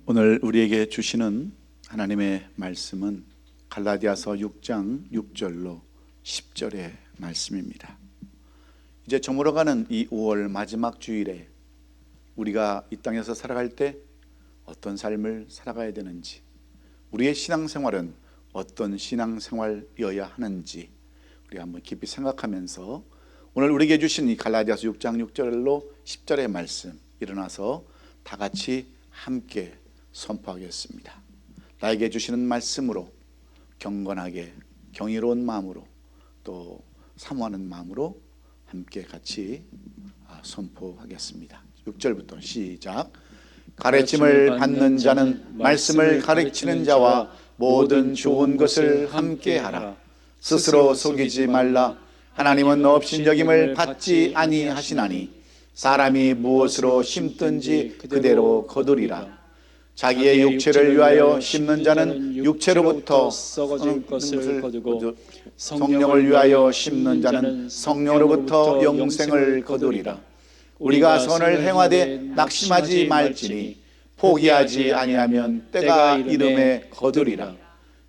오늘 우리에게 주시는 하나님의 말씀은 갈라디아서 6장 6절로 10절의 말씀입니다. 이제 저물어가는 이 5월 마지막 주일에 우리가 이 땅에서 살아갈 때 어떤 삶을 살아가야 되는지, 우리의 신앙생활은 어떤 신앙생활이어야 하는지 우리 한번 깊이 생각하면서 오늘 우리에게 주신 이 갈라디아서 6장 6절로 10절의 말씀 일어나서 다 같이 함께 선포하겠습니다. 나에게 주시는 말씀으로 경건하게 경이로운 마음으로 또 사모하는 마음으로 함께 같이 선포하겠습니다. 6절부터 시작. 가르침을 받는 자는 말씀을 가르치는 자와 모든 좋은 것을 함께 하라. 스스로 속이지 말라. 하나님은 업신여김을 받지 아니하시나니 사람이 무엇으로 심든지 그대로 거두리라. 자기의 육체를 위하여 심는 자는 육체로부터 썩어질 것을 거두고 성령을 위하여 심는 자는 성령으로부터 영생을 거두리라. 우리가 선을 행하되 낙심하지 말지니 포기하지 아니하면 때가 이름에 거두리라.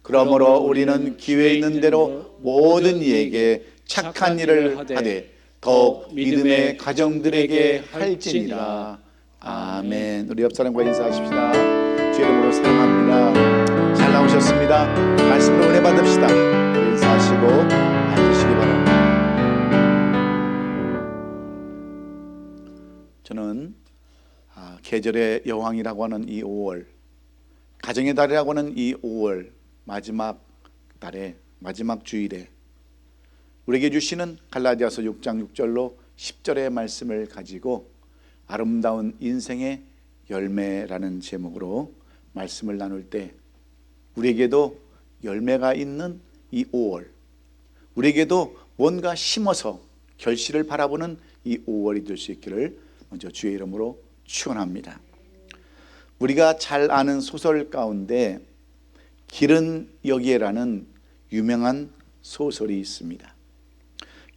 그러므로 우리는 기회 있는 대로 모든 이에게 착한 일을 하되 더욱 믿음의 가정들에게 할지니라. 아멘. 우리 옆 사람과 인사하십시다. 주의 이름으로 사랑합니다. 잘 나오셨습니다. 말씀으로 은혜 받읍시다. 인사하시고 앉으시기 바랍니다. 저는 계절의 여왕이라고 하는 이 5월, 가정의 달이라고 하는 이 5월 마지막 달에 마지막 주일에 우리에게 주시는 갈라디아서 6장 6절로 10절의 말씀을 가지고 아름다운 인생의 열매라는 제목으로 말씀을 나눌 때 우리에게도 열매가 있는 이 5월, 우리에게도 뭔가 심어서 결실을 바라보는 이 5월이 될 수 있기를 먼저 주의 이름으로 축원합니다. 우리가 잘 아는 소설 가운데 길은 여기에라는 유명한 소설이 있습니다.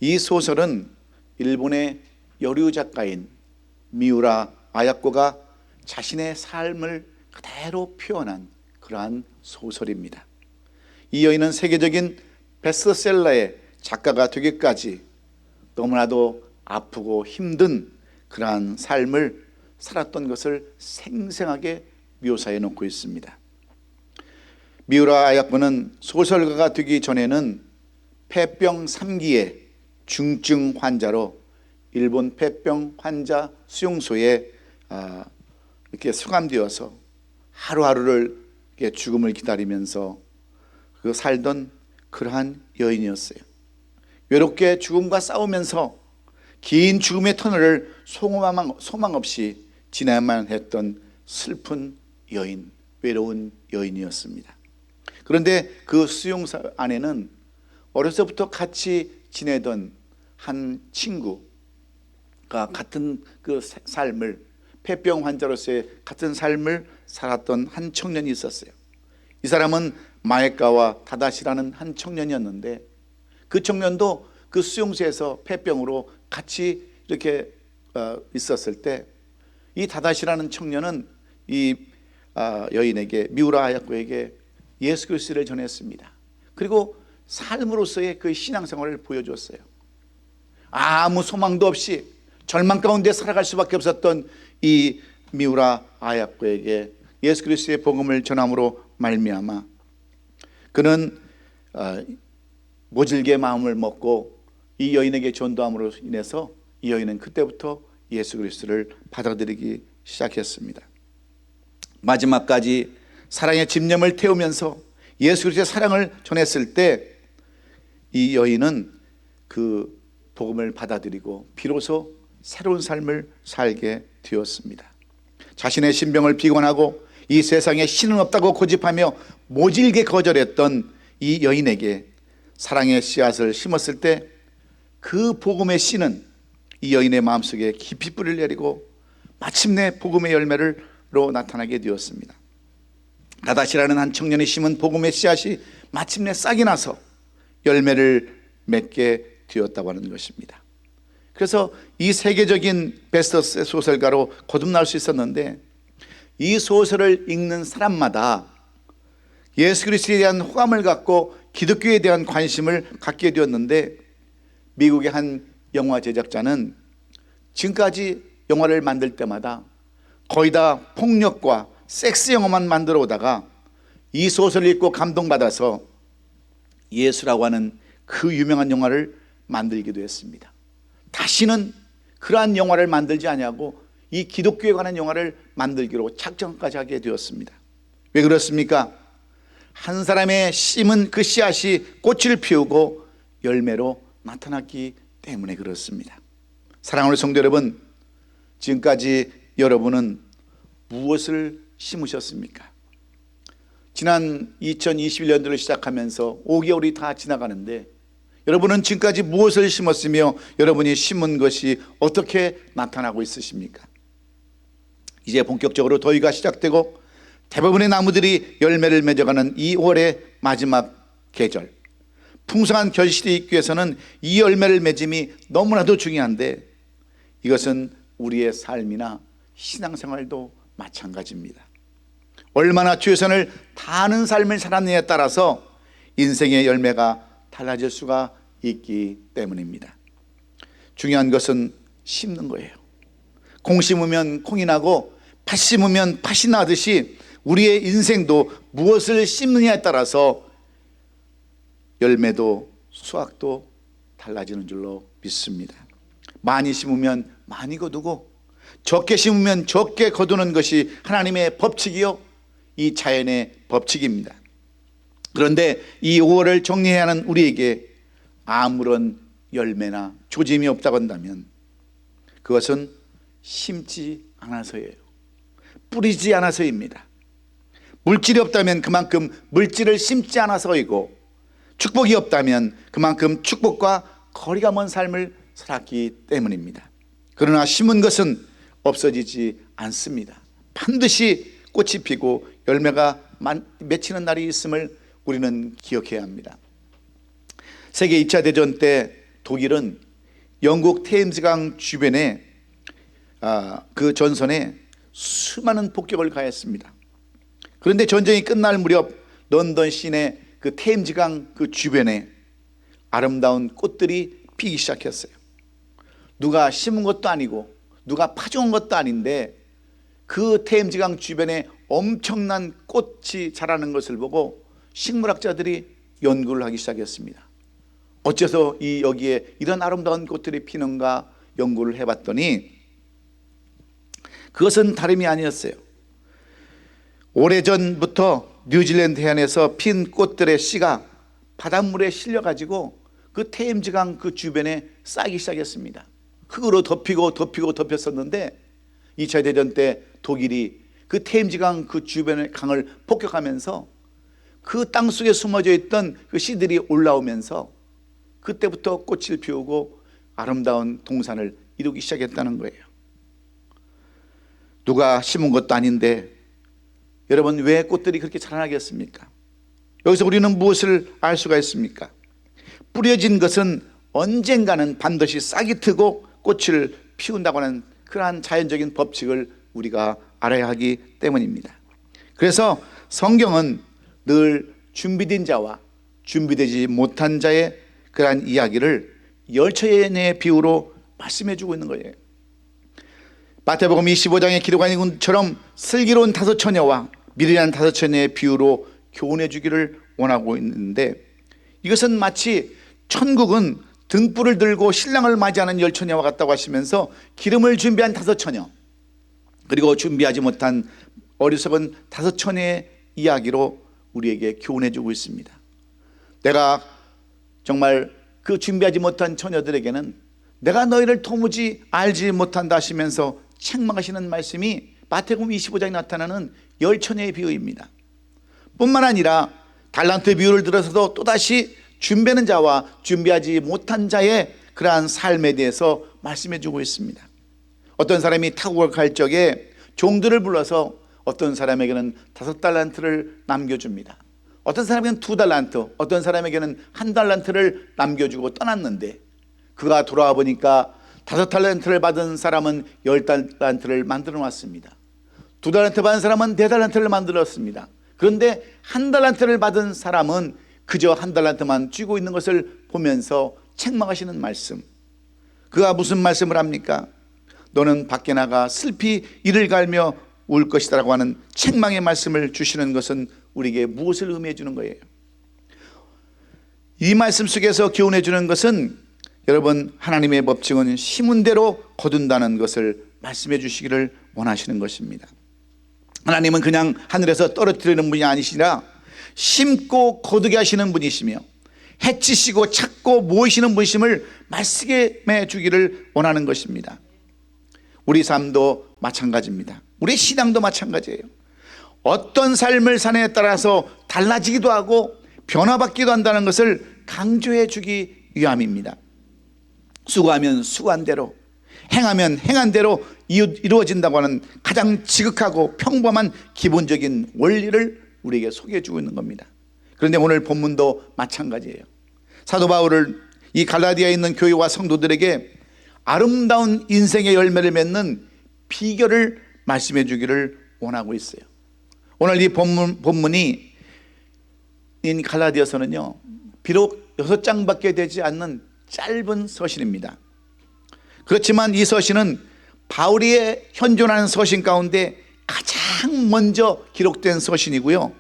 이 소설은 일본의 여류 작가인 미우라 아야코가 자신의 삶을 그대로 표현한 그러한 소설입니다. 이 여인은 세계적인 베스트셀러의 작가가 되기까지 너무나도 아프고 힘든 그러한 삶을 살았던 것을 생생하게 묘사해 놓고 있습니다. 미우라 아야코는 소설가가 되기 전에는 폐병 3기의 중증 환자로 일본 폐병 환자 수용소에 이렇게 수감되어서 하루하루를 죽음을 기다리면서 살던 그러한 여인이었어요. 외롭게 죽음과 싸우면서 긴 죽음의 터널을 소망 없이 지나야만 했던 슬픈 여인, 외로운 여인이었습니다. 그런데 그 수용소 안에는 어려서부터 같이 지내던 한 친구가 같은 그 삶을, 폐병 환자로서의 같은 삶을 살았던 한 청년이 있었어요. 이 사람은 마에카와 다다시라는 한 청년이었는데 그 청년도 그 수용소에서 폐병으로 같이 이렇게 있었을 때 이 다다시라는 청년은 이 여인에게, 미우라 아야코에게 예수 그리스도를 전했습니다. 그리고 삶으로서의 그 신앙생활을 보여줬어요. 아무 소망도 없이 절망 가운데 살아갈 수밖에 없었던 이 미우라 아야코에게 예수 그리스도의 복음을 전함으로 말미암아 그는 모질게 마음을 먹고 이 여인에게 전도함으로 인해서 이 여인은 그때부터 예수 그리스도를 받아들이기 시작했습니다. 마지막까지 사랑의 집념을 태우면서 예수 그리스도의 사랑을 전했을 때 이 여인은 그 복음을 받아들이고 비로소 새로운 삶을 살게 되었습니다. 자신의 신병을 비관하고 이 세상에 신은 없다고 고집하며 모질게 거절했던 이 여인에게 사랑의 씨앗을 심었을 때 그 복음의 씨는 이 여인의 마음속에 깊이 뿌리를 내리고 마침내 복음의 열매로 나타나게 되었습니다. 다다시라는 한 청년이 심은 복음의 씨앗이 마침내 싹이 나서 열매를 맺게 되었다고 하는 것입니다. 그래서 이 세계적인 베스트 소설가로 거듭날 수 있었는데 이 소설을 읽는 사람마다 예수 그리스도에 대한 호감을 갖고 기독교에 대한 관심을 갖게 되었는데, 미국의 한 영화 제작자는 지금까지 영화를 만들 때마다 거의 다 폭력과 섹스 영화만 만들어 오다가 이 소설을 읽고 감동받아서 예수라고 하는 그 유명한 영화를 만들기도 했습니다. 다시는 그러한 영화를 만들지 아니하고 이 기독교에 관한 영화를 만들기로 작정까지 하게 되었습니다. 왜 그렇습니까? 한 사람의 심은 그 씨앗이 꽃을 피우고 열매로 나타났기 때문에 그렇습니다. 사랑하는 성도 여러분, 지금까지 여러분은 무엇을 심으셨습니까? 지난 2021년도를 시작하면서 5개월이 다 지나가는데 여러분은 지금까지 무엇을 심었으며 여러분이 심은 것이 어떻게 나타나고 있으십니까? 이제 본격적으로 더위가 시작되고 대부분의 나무들이 열매를 맺어가는 이 5월의 마지막 계절, 풍성한 결실이 있기 위해서는 이 열매를 맺음이 너무나도 중요한데, 이것은 우리의 삶이나 신앙생활도 마찬가지입니다. 얼마나 주 예선을 다하는 삶을 살았느냐에 따라서 인생의 열매가 달라질 수가 있기 때문입니다. 중요한 것은 심는 거예요. 콩 심으면 콩이 나고 팥 심으면 팥이 나듯이 우리의 인생도 무엇을 심느냐에 따라서 열매도 수확도 달라지는 줄로 믿습니다. 많이 심으면 많이 거두고 적게 심으면 적게 거두는 것이 하나님의 법칙이요, 이 자연의 법칙입니다. 그런데 이 5월을 정리해야 하는 우리에게 아무런 열매나 조짐이 없다고 한다면 그것은 심지 않아서예요. 뿌리지 않아서입니다. 물질이 없다면 그만큼 물질을 심지 않아서이고, 축복이 없다면 그만큼 축복과 거리가 먼 삶을 살았기 때문입니다. 그러나 심은 것은 없어지지 않습니다. 반드시 꽃이 피고 열매가 맺히는 날이 있음을 우리는 기억해야 합니다. 세계 2차 대전 때 독일은 영국 테임스강 주변에 그 전선에 수많은 폭격을 가했습니다. 그런데 전쟁이 끝날 무렵 런던 시내 그 테임즈강 그 주변에 아름다운 꽃들이 피기 시작했어요. 누가 심은 것도 아니고 누가 파종한 것도 아닌데 그 테임즈강 주변에 엄청난 꽃이 자라는 것을 보고 식물학자들이 연구를 하기 시작했습니다. 어째서 여기에 이런 아름다운 꽃들이 피는가 연구를 해봤더니 그것은 다름이 아니었어요. 오래전부터 뉴질랜드 해안에서 핀 꽃들의 씨가 바닷물에 실려가지고 그 테임즈강 그 주변에 쌓이기 시작했습니다. 흙으로 덮였었는데 2차 대전 때 독일이 그 테임즈강 그 주변의 강을 폭격하면서 그 땅속에 숨어져 있던 그 씨들이 올라오면서 그때부터 꽃을 피우고 아름다운 동산을 이루기 시작했다는 거예요. 누가 심은 것도 아닌데 여러분, 왜 꽃들이 그렇게 자라나겠습니까? 여기서 우리는 무엇을 알 수가 있습니까? 뿌려진 것은 언젠가는 반드시 싹이 트고 꽃을 피운다고 하는 그러한 자연적인 법칙을 우리가 알아야 하기 때문입니다. 그래서 성경은 늘 준비된 자와 준비되지 못한 자의 그러한 이야기를 열처녀의 비유로 말씀해 주고 있는 거예요. 마태복음 25장에 기록한 것처럼 슬기로운 5처녀와 미련한 5처녀의 비유로 교훈해 주기를 원하고 있는데, 이것은 마치 천국은 등불을 들고 신랑을 맞이하는 10처녀와 같다고 하시면서 기름을 준비한 5처녀, 그리고 준비하지 못한 어리석은 5처녀의 이야기로 우리에게 교훈해 주고 있습니다. 내가 정말 그 준비하지 못한 처녀들에게는 내가 너희를 도무지 알지 못한다 하시면서 책망하시는 말씀이 마태복음 25장에 나타나는 10처녀의 비유입니다. 뿐만 아니라 달란트 비유를 들어서도 또다시 준비하는 자와 준비하지 못한 자의 그러한 삶에 대해서 말씀해 주고 있습니다. 어떤 사람이 타국을 갈 적에 종들을 불러서 어떤 사람에게는 5달란트를 남겨줍니다. 어떤 사람에게는 2달란트, 어떤 사람에게는 1달란트를 남겨주고 떠났는데, 그가 돌아와 보니까 5달란트를 받은 사람은 10달란트를 만들어 놨습니다. 2달란트 받은 사람은 4달란트를 만들었습니다. 그런데 1달란트를 받은 사람은 그저 1달란트만 쥐고 있는 것을 보면서 책망하시는 말씀. 그가 무슨 말씀을 합니까? 너는 밖에 나가 슬피 이를 갈며 울 것이다 라고 하는 책망의 말씀을 주시는 것은 우리에게 무엇을 의미해 주는 거예요? 이 말씀 속에서 교훈해 주는 것은 여러분, 하나님의 법칙은 심은 대로 거둔다는 것을 말씀해 주시기를 원하시는 것입니다. 하나님은 그냥 하늘에서 떨어뜨리는 분이 아니시라 심고 거두게 하시는 분이시며 해치시고 찾고 모으시는 분이심을 말씀해 주기를 원하는 것입니다. 우리 삶도 마찬가지입니다. 우리 신앙도 마찬가지예요. 어떤 삶을 사느냐에 따라서 달라지기도 하고 변화받기도 한다는 것을 강조해 주기 위함입니다. 수고하면 수고한 대로, 행하면 행한 대로 이루어진다고 하는 가장 지극하고 평범한 기본적인 원리를 우리에게 소개해 주고 있는 겁니다. 그런데 오늘 본문도 마찬가지예요. 사도 바울을 이 갈라디아에 있는 교회와 성도들에게 아름다운 인생의 열매를 맺는 비결을 말씀해 주기를 원하고 있어요. 오늘 이 본문이 인 갈라디아서는요, 비록 6장밖에 되지 않는 짧은 서신입니다. 그렇지만 이 서신은 바울이 현존하는 서신 가운데 가장 먼저 기록된 서신이고요,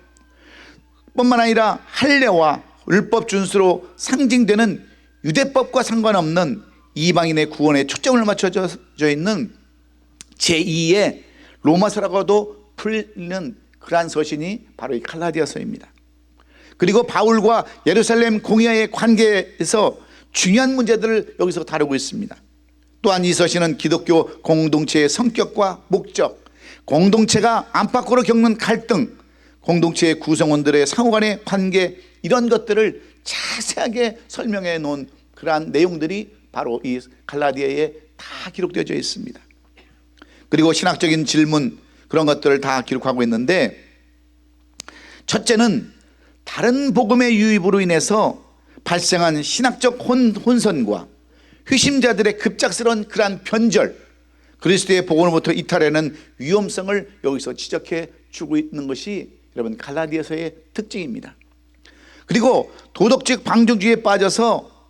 뿐만 아니라 할례와 율법 준수로 상징되는 유대법과 상관없는 이방인의 구원에 초점을 맞춰져 있는 제2의 로마서라고도 불리는 그러한 서신이 바로 이 갈라디아서입니다. 그리고 바울과 예루살렘 공회의 관계에서 중요한 문제들을 여기서 다루고 있습니다. 또한 이 서신은 기독교 공동체의 성격과 목적, 공동체가 안팎으로 겪는 갈등, 공동체의 구성원들의 상호간의 관계, 이런 것들을 자세하게 설명해 놓은 그러한 내용들이 바로 이 갈라디아에 다 기록되어 있습니다. 그리고 신학적인 질문, 그런 것들을 다 기록하고 있는데, 첫째는 다른 복음의 유입으로 인해서 발생한 신학적 혼선과 회심자들의 급작스러운 그러한 변절, 그리스도의 복음으로부터 이탈하는 위험성을 여기서 지적해 주고 있는 것이 여러분 갈라디아서의 특징입니다. 그리고 도덕적 방종주의에 빠져서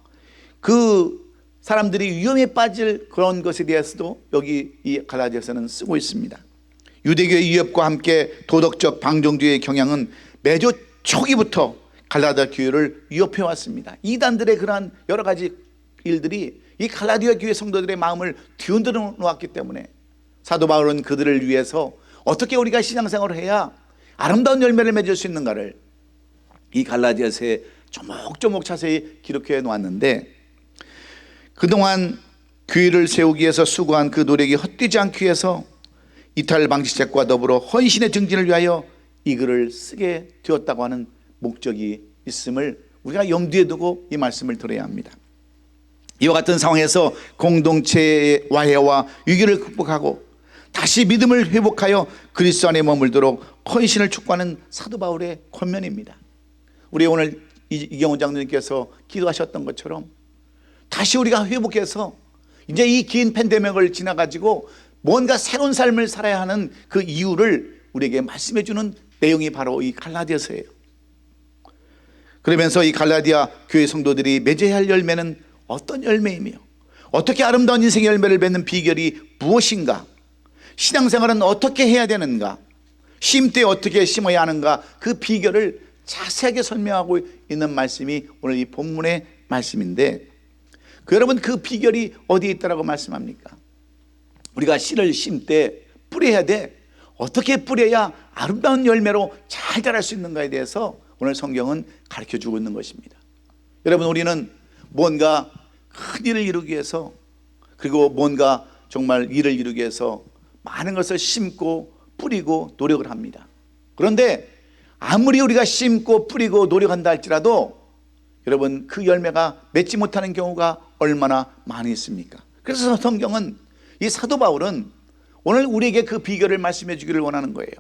그 사람들이 위험에 빠질 그런 것에 대해서도 여기 이 갈라디아서는 쓰고 있습니다. 유대교의 위협과 함께 도덕적 방종주의의 경향은 매주 초기부터 갈라디아 교회를 위협해 왔습니다. 이단들의 그러한 여러 가지 일들이 이 갈라디아 교회 성도들의 마음을 뒤흔들어 놓았기 때문에 사도 바울은 그들을 위해서 어떻게 우리가 신앙생활을 해야 아름다운 열매를 맺을 수 있는가를 이 갈라디아서에 조목조목 자세히 기록해 놓았는데, 그동안 교회를 세우기 위해서 수고한 그 노력이 헛되지 않기 위해서 이탈 방지책과 더불어 헌신의 증진을 위하여 이 글을 쓰게 되었다고 하는 목적이 있음을 우리가 염두에 두고 이 말씀을 들어야 합니다. 이와 같은 상황에서 공동체의 와해와 위기를 극복하고 다시 믿음을 회복하여 그리스도 안에 머물도록 헌신을 촉구하는 사도 바울의 권면입니다. 우리 오늘 이경훈 장로님께서 기도하셨던 것처럼 다시 우리가 회복해서 이제 이 긴 팬데믹을 지나가지고 뭔가 새로운 삶을 살아야 하는 그 이유를 우리에게 말씀해 주는 내용이 바로 이 갈라디아서예요. 그러면서 이 갈라디아 교회 성도들이 맺어야 할 열매는 어떤 열매이며 어떻게 아름다운 인생의 열매를 맺는 비결이 무엇인가, 신앙생활은 어떻게 해야 되는가, 쉼 때 어떻게 심어야 하는가, 그 비결을 자세하게 설명하고 있는 말씀이 오늘 이 본문의 말씀인데, 여러분 그 비결이 어디에 있다라고 말씀합니까? 우리가 씨를 심 때 뿌려야 돼. 어떻게 뿌려야 아름다운 열매로 잘 자랄 수 있는가에 대해서 오늘 성경은 가르쳐주고 있는 것입니다. 여러분, 우리는 뭔가 큰 일을 이루기 위해서, 그리고 뭔가 정말 일을 이루기 위해서 많은 것을 심고 뿌리고 노력을 합니다. 그런데 아무리 우리가 심고 뿌리고 노력한다 할지라도 여러분 그 열매가 맺지 못하는 경우가 얼마나 많이 있습니까? 그래서 성경은, 이 사도 바울은 오늘 우리에게 그 비결을 말씀해 주기를 원하는 거예요.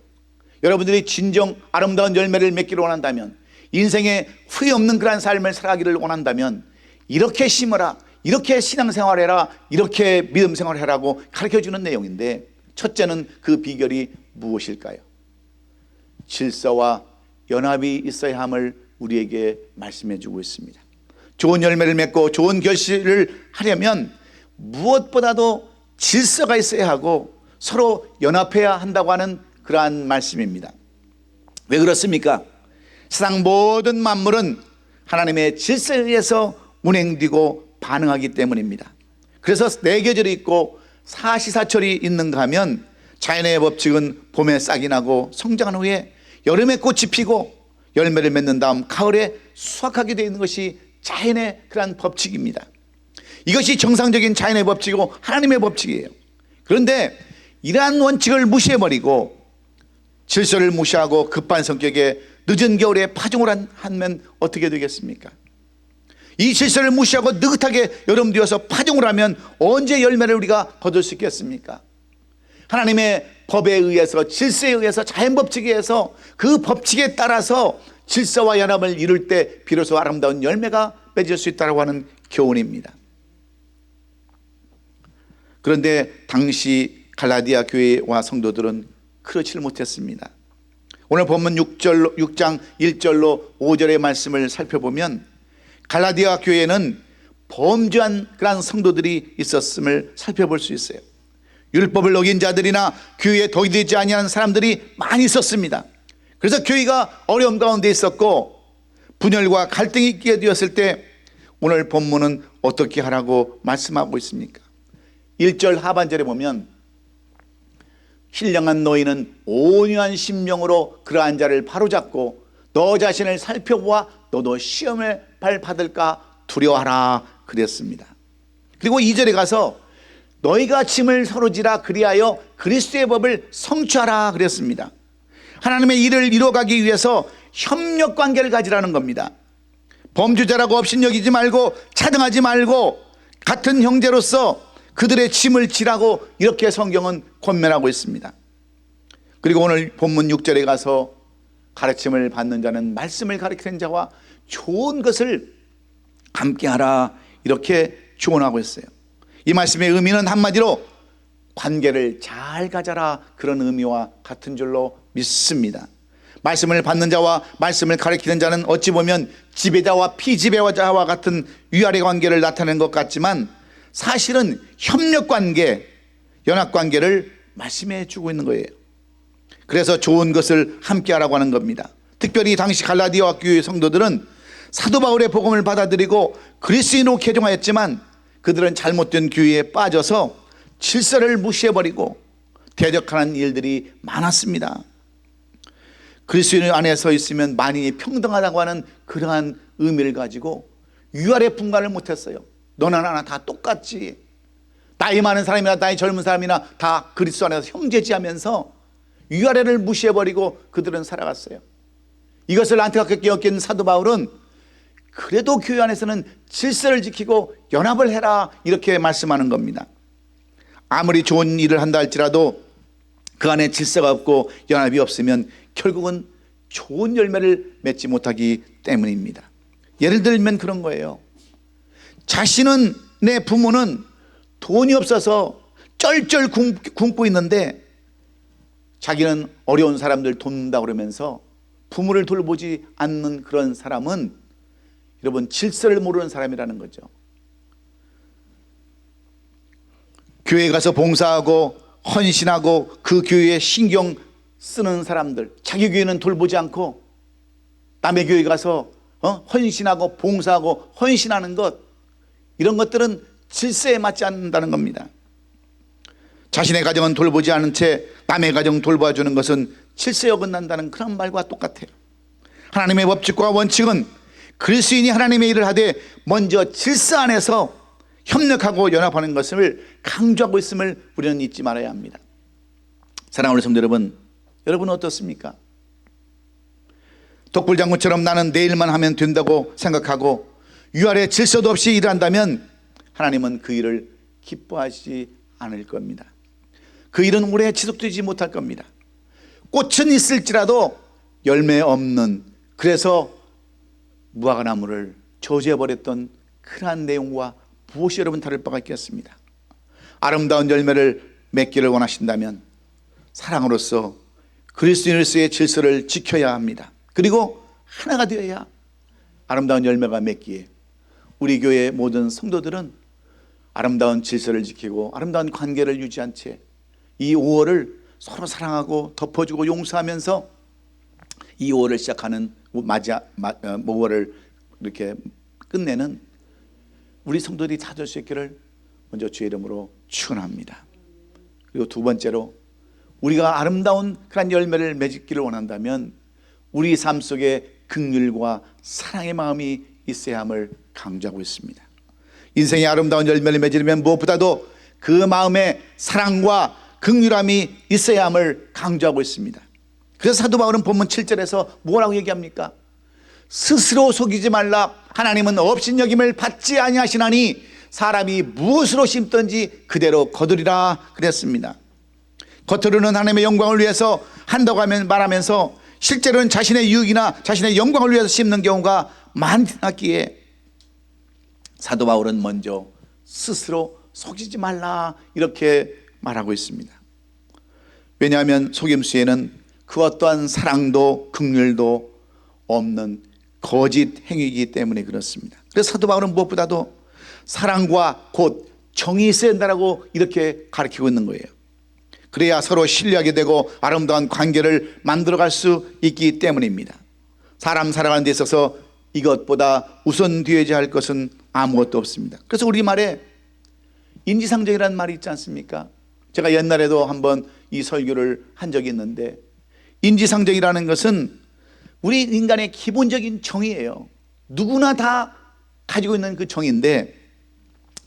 여러분들이 진정 아름다운 열매를 맺기를 원한다면, 인생에 후회 없는 그런 삶을 살아가기를 원한다면 이렇게 심어라, 이렇게 신앙생활해라, 이렇게 믿음생활해라고 가르쳐주는 내용인데, 첫째는 그 비결이 무엇일까요? 질서와 연합이 있어야 함을 우리에게 말씀해 주고 있습니다. 좋은 열매를 맺고 좋은 결실을 하려면 무엇보다도 질서가 있어야 하고 서로 연합해야 한다고 하는 그러한 말씀입니다. 왜 그렇습니까? 세상 모든 만물은 하나님의 질서에 의해서 운행되고 반응하기 때문입니다. 그래서 네 계절이 있고 사시사철이 있는가 하면 자연의 법칙은 봄에 싹이 나고 성장한 후에 여름에 꽃이 피고 열매를 맺는 다음 가을에 수확하게 되어 있는 것이 자연의 그러한 법칙입니다. 이것이 정상적인 자연의 법칙이고 하나님의 법칙이에요. 그런데 이러한 원칙을 무시해버리고 질서를 무시하고 급한 성격에 늦은 겨울에 파종을 하면 어떻게 되겠습니까? 이 질서를 무시하고 느긋하게 여름 뒤어서 파종을 하면 언제 열매를 우리가 거둘 수 있겠습니까? 하나님의 법에 의해서, 질서에 의해서, 자연 법칙에 의해서 그 법칙에 따라서 질서와 연합을 이룰 때 비로소 아름다운 열매가 맺을 수 있다고 하는 교훈입니다. 그런데 당시 갈라디아 교회와 성도들은 그렇지를 못했습니다. 오늘 본문 6장 1절로 5절의 말씀을 살펴보면 갈라디아 교회에는 범죄한 그런 성도들이 있었음을 살펴볼 수 있어요. 율법을 어긴 자들이나 교회에 도의되지 아니하는 사람들이 많이 있었습니다. 그래서 교회가 어려움 가운데 있었고 분열과 갈등이 있게 되었을 때 오늘 본문은 어떻게 하라고 말씀하고 있습니까? 1절 하반절에 보면 신령한 너희는 온유한 심령으로 그러한 자를 바로잡고 너 자신을 살펴보아 너도 시험을 받을까 두려워하라 그랬습니다. 그리고 2절에 가서 너희가 짐을 서로지라 그리하여 그리스도의 법을 성취하라 그랬습니다. 하나님의 일을 이루어가기 위해서 협력 관계를 가지라는 겁니다. 범죄자라고 업신여기지 말고 차등하지 말고 같은 형제로서 그들의 짐을 지라고 이렇게 성경은 권면하고 있습니다. 그리고 오늘 본문 6절에 가서 가르침을 받는 자는 말씀을 가르치는 자와 좋은 것을 함께하라 이렇게 조언하고 있어요. 이 말씀의 의미는 한마디로 관계를 잘 가져라 그런 의미와 같은 줄로 믿습니다. 말씀을 받는 자와 말씀을 가르치는 자는 어찌 보면 지배자와 피지배자와 같은 위아래 관계를 나타내는 것 같지만 사실은 협력관계, 연합관계를 말씀해 주고 있는 거예요. 그래서 좋은 것을 함께하라고 하는 겁니다. 특별히 당시 갈라디아 교회 성도들은 사도 바울의 복음을 받아들이고 그리스도인으로 개종하였지만 그들은 잘못된 교회에 빠져서 질서를 무시해버리고 대적하는 일들이 많았습니다. 그리스도인 안에 서 있으면 만인이 평등하다고 하는 그러한 의미를 가지고 위아래 분간을 못했어요. 너나 나나 다 똑같지. 나이 많은 사람이나 나이 젊은 사람이나 다 그리스도 안에서 형제지하면서 위아래를 무시해버리고 그들은 살아갔어요. 이것을 안타깝게 여긴 사도 바울은 그래도 교회 안에서는 질서를 지키고 연합을 해라 이렇게 말씀하는 겁니다. 아무리 좋은 일을 한다 할지라도 그 안에 질서가 없고 연합이 없으면 결국은 좋은 열매를 맺지 못하기 때문입니다. 예를 들면 그런 거예요. 자신은 내 부모는 돈이 없어서 쩔쩔 굶고 있는데 자기는 어려운 사람들 돕는다 그러면서 부모를 돌보지 않는 그런 사람은 여러분 질서를 모르는 사람이라는 거죠. 교회에 가서 봉사하고 헌신하고 그 교회에 신경 쓰는 사람들, 자기 교회는 돌보지 않고 남의 교회 가서 헌신하고 봉사하고 헌신하는 것, 이런 것들은 질서에 맞지 않는다는 겁니다. 자신의 가정은 돌보지 않은 채 남의 가정 돌봐주는 것은 질서에 어긋난다는 그런 말과 똑같아요. 하나님의 법칙과 원칙은 그리스도인이 하나님의 일을 하되 먼저 질서 안에서 협력하고 연합하는 것을 강조하고 있음을 우리는 잊지 말아야 합니다. 사랑하는 성도 여러분, 여러분은 어떻습니까? 독불장군처럼 나는 내 일만 하면 된다고 생각하고 위아래 질서도 없이 일을 한다면 하나님은 그 일을 기뻐하지 않을 겁니다. 그 일은 오래 지속되지 못할 겁니다. 꽃은 있을지라도 열매 없는, 그래서 무화과나무를 저주해버렸던 그러한 내용과 무엇이 여러분 다를 바가 있겠습니다. 아름다운 열매를 맺기를 원하신다면 사랑으로서 그리스도인으로서의 질서를 지켜야 합니다. 그리고 하나가 되어야 아름다운 열매가 맺기에 우리 교회의 모든 성도들은 아름다운 질서를 지키고 아름다운 관계를 유지한 채 이 5월을 서로 사랑하고 덮어주고 용서하면서 이 5월을 시작하는 5월을 이렇게 끝내는 우리 성도들이 찾을 수 있기를 먼저 주의 이름으로 축원합니다. 그리고 두 번째로 우리가 아름다운 그런 열매를 맺기를 원한다면 우리 삶 속에 긍휼과 사랑의 마음이 있어야 함을 강조하고 있습니다. 인생의 아름다운 열매를 맺으려면 무엇보다도 그 마음에 사랑과 긍휼함이 있어야 함을 강조하고 있습니다. 그래서 사도 바울은 본문 7절에서 뭐라고 얘기합니까? 스스로 속이지 말라. 하나님은 업신여김을 받지 아니하시나니 사람이 무엇으로 심든지 그대로 거두리라 그랬습니다. 겉으로는 하나님의 영광을 위해서 한다고 말하면서 실제로는 자신의 유익이나 자신의 영광을 위해서 심는 경우가 많았기에 사도 바울은 먼저 스스로 속이지 말라 이렇게 말하고 있습니다. 왜냐하면 속임수에는 그 어떠한 사랑도 긍휼도 없는 거짓 행위이기 때문에 그렇습니다. 그래서 사도 바울은 무엇보다도 사랑과 곧 정이 있어야 한다고 이렇게 가르치고 있는 거예요. 그래야 서로 신뢰하게 되고 아름다운 관계를 만들어갈 수 있기 때문입니다. 사람 살아가는 데 있어서 이것보다 우선되어야 할 것은 아무것도 없습니다. 그래서 우리말에 인지상정이라는 말이 있지 않습니까? 제가 옛날에도 한번 이 설교를 한 적이 있는데 인지상정이라는 것은 우리 인간의 기본적인 정의예요. 누구나 다 가지고 있는 그 정의인데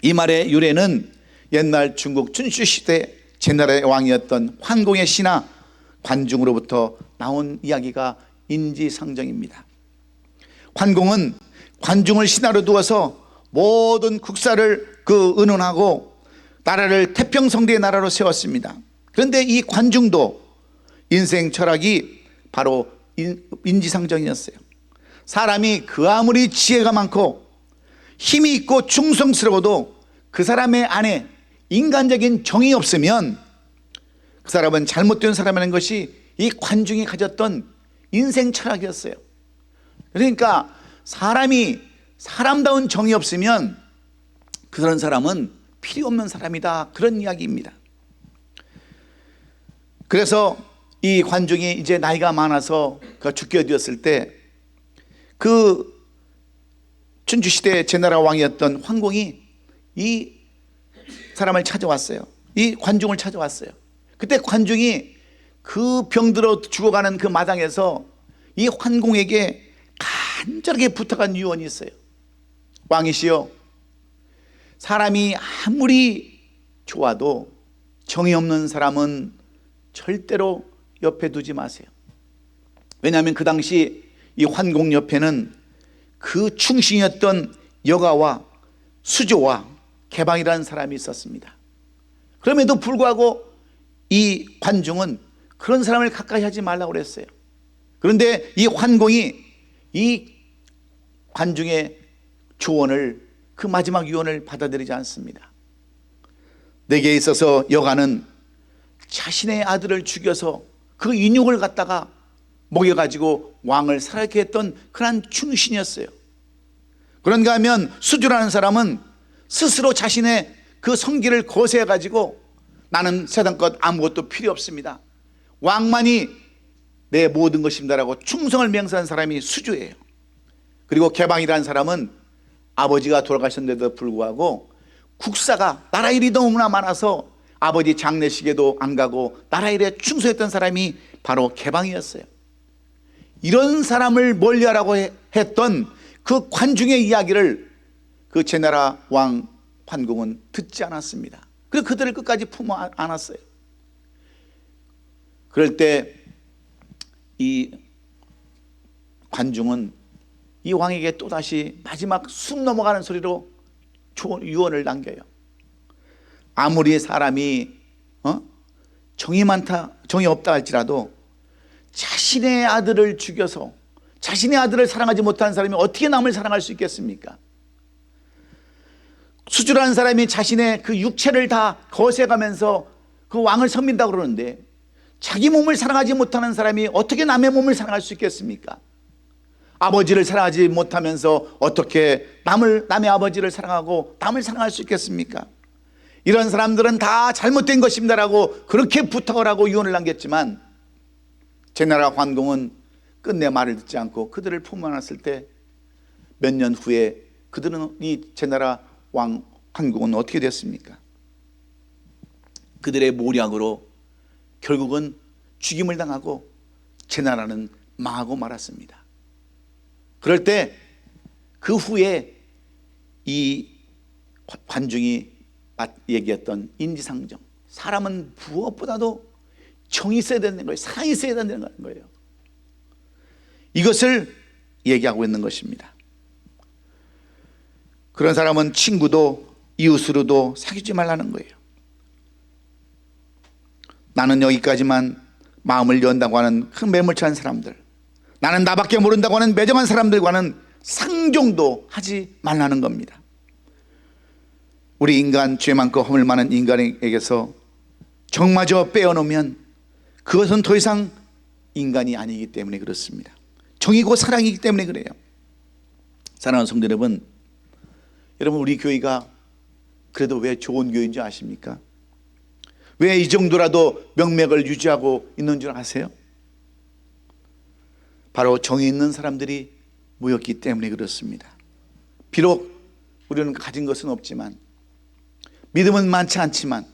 이 말의 유래는 옛날 중국 춘추 시대 제나라의 왕이었던 환공의 신하 관중으로부터 나온 이야기가 인지상정입니다. 환공은 관중을 신하로 두어서 모든 국사를 의논하고 나라를 태평성대의 나라로 세웠습니다. 그런데 이 관중도 인생 철학이 바로 인지상정이었어요. 사람이 그 아무리 지혜가 많고 힘이 있고 충성스러워도 그 사람의 안에 인간적인 정이 없으면 그 사람은 잘못된 사람이라는 것이 이 관중이 가졌던 인생 철학이었어요. 그러니까 사람이 사람다운 정이 없으면 그런 사람은 필요 없는 사람이다, 그런 이야기입니다. 그래서 이 관중이 이제 나이가 많아서 죽게 되었을 때 그 춘추시대 제나라 왕이었던 환공이 이 사람을 찾아왔어요. 이 관중을 찾아왔어요. 그때 관중이 그 병들어 죽어가는 그 마당에서 이 환공에게 간절하게 부탁한 유언이 있어요. 왕이시여, 사람이 아무리 좋아도 정이 없는 사람은 절대로 옆에 두지 마세요. 왜냐하면 그 당시 이 환공 옆에는 그 충신이었던 여가와 수조와 개방이라는 사람이 있었습니다. 그럼에도 불구하고 이 관중은 그런 사람을 가까이 하지 말라고 그랬어요. 그런데 이 환공이 이 관중의 조언을, 그 마지막 유언을 받아들이지 않습니다. 내게 있어서 여가는 자신의 아들을 죽여서 그 인육을 갖다가 먹여가지고 왕을 살게 했던 그런 충신이었어요. 그런가 하면 수주라는 사람은 스스로 자신의 그 성기를 거세해가지고 나는 세상 것 아무것도 필요 없습니다, 왕만이 내 모든 것입니다라고 충성을 맹세한 사람이 수주예요. 그리고 개방이라는 사람은 아버지가 돌아가셨는데도 불구하고 국사가 나라 일이 너무나 많아서 아버지 장례식에도 안 가고 나라 일에 충성했던 사람이 바로 개방이었어요. 이런 사람을 멀리하라고 했던 그 관중의 이야기를 그 제나라 왕 환공은 듣지 않았습니다. 그래서 그들을 끝까지 품어 안았어요. 그럴 때 이 관중은 이 왕에게 또다시 마지막 숨 넘어가는 소리로 유언을 남겨요. 아무리 사람이 정이 많다, 정이 없다 할지라도 자신의 아들을 죽여서 자신의 아들을 사랑하지 못한 사람이 어떻게 남을 사랑할 수 있겠습니까? 수주라는 사람이 자신의 그 육체를 다 거세가면서 그 왕을 섬긴다고 그러는데 자기 몸을 사랑하지 못하는 사람이 어떻게 남의 몸을 사랑할 수 있겠습니까? 아버지를 사랑하지 못하면서 어떻게 남의 아버지를 사랑하고 남을 사랑할 수 있겠습니까? 이런 사람들은 다 잘못된 것입니다라고 그렇게 부탁을 하고 유언을 남겼지만, 제나라 관공은 끝내 말을 듣지 않고 그들을 품어놨을 때 몇 년 후에 그들은, 이 제나라 왕 관공은 어떻게 됐습니까? 그들의 모략으로 결국은 죽임을 당하고 제나라는 망하고 말았습니다. 그럴 때 그 후에 이 관중이 얘기했던 인지상정, 사람은 무엇보다도 정이 있어야 되는 거예요. 사랑이 있어야 되는 거예요. 이것을 얘기하고 있는 것입니다. 그런 사람은 친구도 이웃으로도 사귀지 말라는 거예요. 나는 여기까지만 마음을 연다고 하는 큰 매몰찬 사람들, 나는 나밖에 모른다고 하는 매정한 사람들과는 상종도 하지 말라는 겁니다. 우리 인간, 죄 많고 허물 많은 인간에게서 정마저 빼어놓으면 그것은 더 이상 인간이 아니기 때문에 그렇습니다. 정이고 사랑이기 때문에 그래요. 사랑하는 성도 여러분, 우리 교회가 그래도 왜 좋은 교회인지 아십니까? 왜 이 정도라도 명맥을 유지하고 있는 줄 아세요? 바로 정이 있는 사람들이 모였기 때문에 그렇습니다. 비록 우리는 가진 것은 없지만, 믿음은 많지 않지만,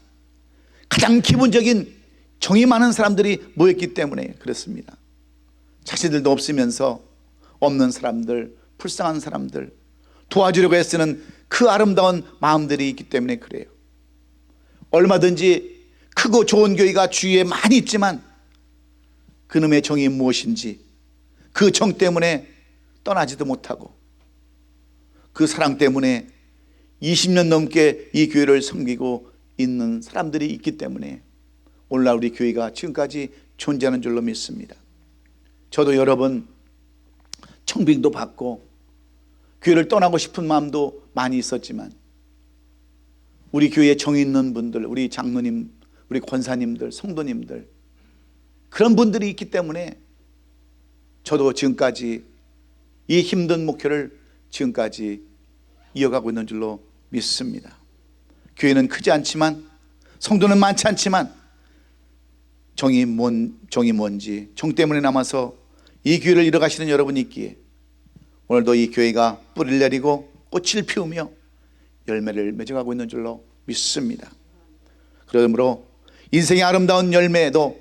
가장 기본적인 정이 많은 사람들이 모였기 때문에 그렇습니다. 자신들도 없으면서 없는 사람들, 불쌍한 사람들, 도와주려고 애쓰는 그 아름다운 마음들이 있기 때문에 그래요. 얼마든지 크고 좋은 교회가 주위에 많이 있지만 그놈의 정이 무엇인지 그 정 때문에 떠나지도 못하고, 그 사랑 때문에 20년 넘게 이 교회를 섬기고 있는 사람들이 있기 때문에 오늘날 우리 교회가 지금까지 존재하는 줄로 믿습니다. 저도 여러 번 청빙도 받고 교회를 떠나고 싶은 마음도 많이 있었지만, 우리 교회에 정이 있는 분들, 우리 장로님, 우리 권사님들, 성도님들, 그런 분들이 있기 때문에 저도 지금까지 이 힘든 목표를 지금까지 이어가고 있는 줄로 믿습니다. 교회는 크지 않지만, 성도는 많지 않지만, 정이 뭔지, 정 때문에 남아서 이 교회를 이뤄가시는 여러분이 있기에 오늘도 이 교회가 뿌리를 내리고 꽃을 피우며 열매를 맺어가고 있는 줄로 믿습니다. 그러므로 인생의 아름다운 열매에도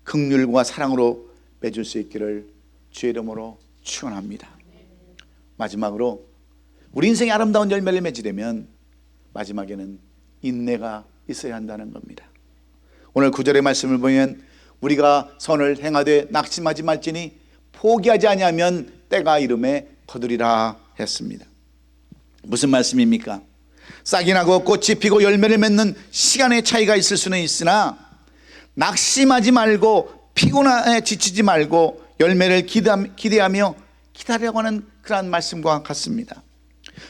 긍휼과 사랑으로 맺을 수 있기를 주의 이름으로 축원합니다. 마지막으로 우리 인생의 아름다운 열매를 맺으려면 마지막에는 인내가 있어야 한다는 겁니다. 오늘 9절의 말씀을 보면 우리가 선을 행하되 낙심하지 말지니 포기하지 아니하면 때가 이름에 거두리라 했습니다. 무슨 말씀입니까? 싹이 나고 꽃이 피고 열매를 맺는 시간의 차이가 있을 수는 있으나 낙심하지 말고 피곤해 지치지 말고 열매를 기대하며 기다리라고 하는 그러한 말씀과 같습니다.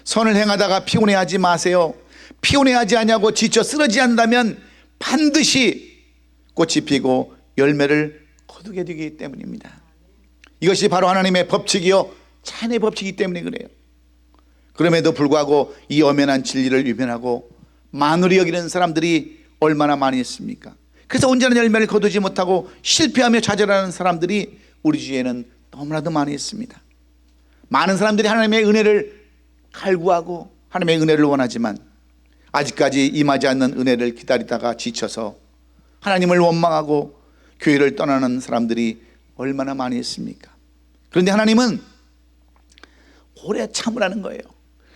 선을 행하다가 피곤해하지 마세요. 피곤해하지 않냐고 지쳐 쓰러지지 않는다면 반드시 꽃이 피고 열매를 거두게 되기 때문입니다. 이것이 바로 하나님의 법칙이요 자연의 법칙이기 때문에 그래요. 그럼에도 불구하고 이 엄연한 진리를 유변하고 만우리 여기는 사람들이 얼마나 많이 있습니까? 그래서 온전한 열매를 거두지 못하고 실패하며 좌절하는 사람들이 우리 주위에는 너무나도 많이 있습니다. 많은 사람들이 하나님의 은혜를 갈구하고 하나님의 은혜를 원하지만 아직까지 임하지 않는 은혜를 기다리다가 지쳐서 하나님을 원망하고 교회를 떠나는 사람들이 얼마나 많이 있습니까? 그런데 하나님은 오래 참으라는 거예요.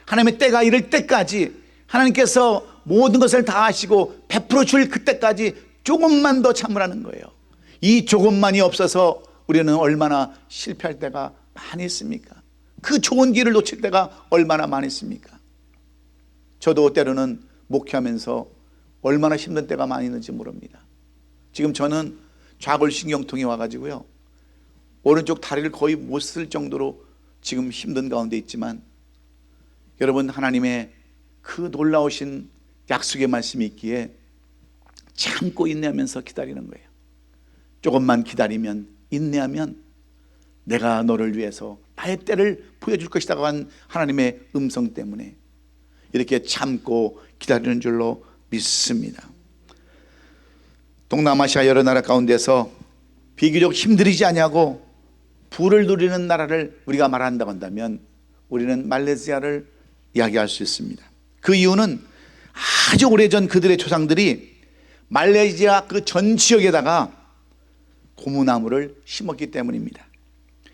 하나님의 때가 이를 때까지 하나님께서 모든 것을 다 하시고 베풀어 줄 그때까지 조금만 더 참으라는 거예요. 이 조금만이 없어서 우리는 얼마나 실패할 때가 많이 있습니까? 그 좋은 길을 놓칠 때가 얼마나 많이 있습니까? 저도 때로는 목회하면서 얼마나 힘든 때가 많이 있는지 모릅니다. 지금 저는 좌골신경통이 와가지고요, 오른쪽 다리를 거의 못 쓸 정도로 지금 힘든 가운데 있지만, 여러분 하나님의 그 놀라우신 약속의 말씀이 있기에 참고 인내하면서 기다리는 거예요. 조금만 기다리면, 인내하면 내가 너를 위해서 나의 때를 보여줄 것이라고 한 하나님의 음성 때문에 이렇게 참고 기다리는 줄로 믿습니다. 동남아시아 여러 나라 가운데서 비교적 힘들이지 아니하고 부를 누리는 나라를 우리가 말한다고 한다면 우리는 말레이시아를 이야기할 수 있습니다. 그 이유는 아주 오래전 그들의 조상들이 말레이시아 그 전 지역에다가 고무나무를 심었기 때문입니다.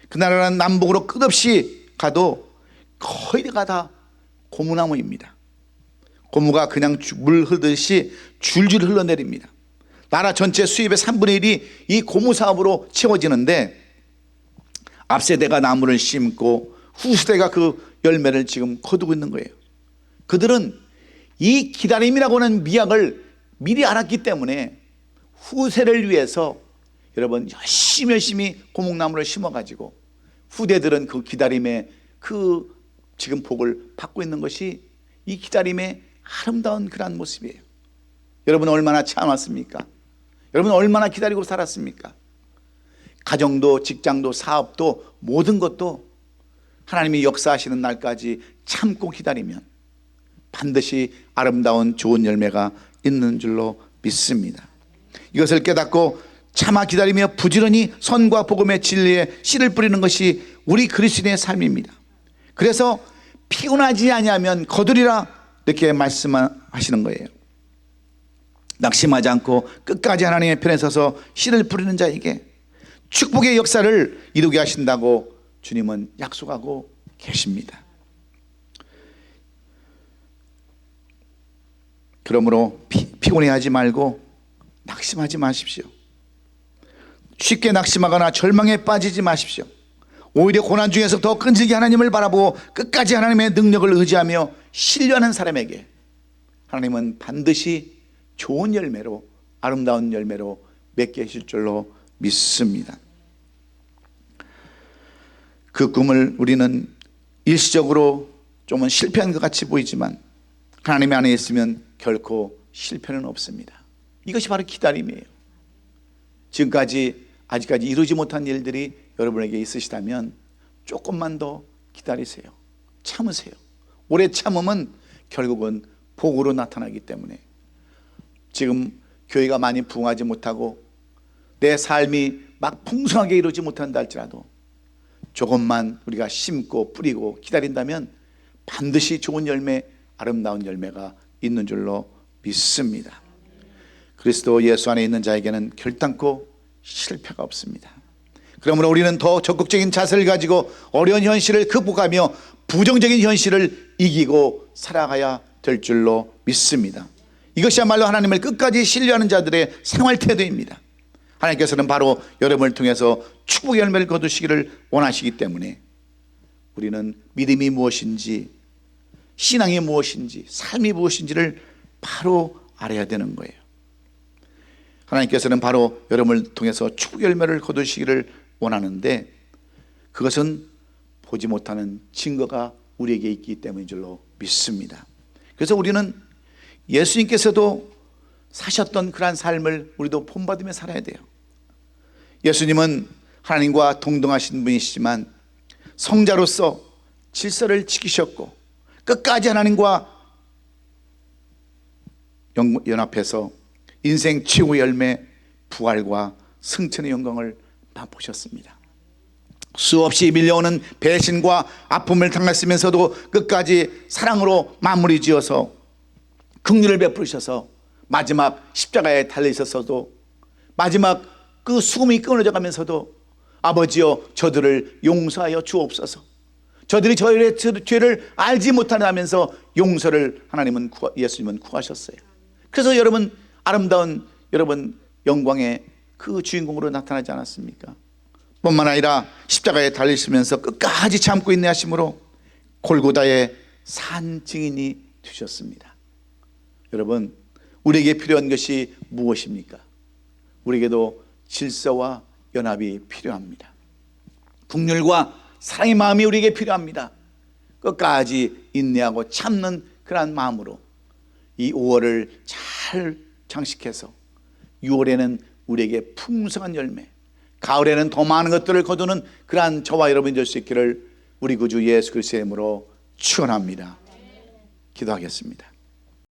그 나라는 남북으로 끝없이 가도 거의 다 고무나무입니다. 고무가 그냥 물 흐르듯이 줄줄 흘러내립니다. 나라 전체 수입의 3분의 1이 이 고무 사업으로 채워지는데, 앞세대가 나무를 심고 후세대가 그 열매를 지금 거두고 있는 거예요. 그들은 이 기다림이라고 하는 미학을 미리 알았기 때문에 후세를 위해서 여러분 열심히 고목나무를 심어가지고 후대들은 그 기다림의 그 지금 복을 받고 있는 것이 이 기다림의 아름다운 그러한 모습이에요. 여러분 얼마나 참았습니까? 여러분 얼마나 기다리고 살았습니까? 가정도 직장도 사업도 모든 것도 하나님이 역사하시는 날까지 참고 기다리면 반드시 아름다운 좋은 열매가 있는 줄로 믿습니다. 이것을 깨닫고 참아 기다리며 부지런히 선과 복음의 진리에 씨를 뿌리는 것이 우리 그리스도인의 삶입니다. 그래서 피곤하지 아니하면 거두리라 이렇게 말씀하시는 거예요. 낙심하지 않고 끝까지 하나님의 편에 서서 씨를 뿌리는 자에게 축복의 역사를 이루게 하신다고 주님은 약속하고 계십니다. 그러므로 피곤해하지 말고 낙심하지 마십시오. 쉽게 낙심하거나 절망에 빠지지 마십시오. 오히려 고난 중에서 더 끈질기게 하나님을 바라보고 끝까지 하나님의 능력을 의지하며 신뢰하는 사람에게 하나님은 반드시 좋은 열매로, 아름다운 열매로 맺게 하실 줄로 믿습니다. 그 꿈을 우리는 일시적으로 좀은 실패한 것 같이 보이지만 하나님 안에 있으면 결코 실패는 없습니다. 이것이 바로 기다림이에요. 지금까지 아직까지 이루지 못한 일들이 여러분에게 있으시다면 조금만 더 기다리세요. 참으세요. 오래 참으면 결국은 복으로 나타나기 때문에 지금 교회가 많이 부흥하지 못하고 내 삶이 막 풍성하게 이루지 못한다 할지라도 조금만 우리가 심고 뿌리고 기다린다면 반드시 좋은 열매, 아름다운 열매가 있는 줄로 믿습니다. 그리스도 예수 안에 있는 자에게는 결단코 실패가 없습니다. 그러므로 우리는 더 적극적인 자세를 가지고 어려운 현실을 극복하며 부정적인 현실을 이기고 살아가야 될 줄로 믿습니다. 이것이야말로 하나님을 끝까지 신뢰하는 자들의 생활 태도입니다. 하나님께서는 바로 여러분을 통해서 축복의 열매를 거두시기를 원하시기 때문에 우리는 믿음이 무엇인지, 신앙이 무엇인지, 삶이 무엇인지를 바로 알아야 되는 거예요. 하나님께서는 바로 여러분을 통해서 축복의 열매를 거두시기를 원하는데 그것은 보지 못하는 증거가 우리에게 있기 때문인 줄로 믿습니다. 그래서 우리는 예수님께서도 사셨던 그러한 삶을 우리도 본받으며 살아야 돼요. 예수님은 하나님과 동등하신 분이시지만 성자로서 질서를 지키셨고 끝까지 하나님과 연합해서 인생 최고의 열매, 부활과 승천의 영광을 맛보셨습니다. 수없이 밀려오는 배신과 아픔을 당했으면서도 끝까지 사랑으로 마무리 지어서 긍휼을 베푸셔서 마지막 십자가에 달리셨어도 마지막 그 수금이 끊어져 가면서도 아버지여 저들을 용서하여 주옵소서, 저들이 저희의 죄를 알지 못하면서 용서를 하나님은 예수님은 구하셨어요. 그래서 여러분 아름다운 여러분 영광의 그 주인공으로 나타나지 않았습니까? 뿐만 아니라 십자가에 달리시면서 끝까지 참고 인내하심으로 골고다의 산 증인이 되셨습니다. 여러분 우리에게 필요한 것이 무엇입니까? 우리에게도 질서와 연합이 필요합니다. 긍휼과 사랑의 마음이 우리에게 필요합니다. 끝까지 인내하고 참는 그러한 마음으로 이 5월을 잘 장식해서 6월에는 우리에게 풍성한 열매, 가을에는 더 많은 것들을 거두는 그러한 저와 여러분이 될 수 있기를 우리 구주 예수 그리스도의 이름으로 축원합니다. 기도하겠습니다.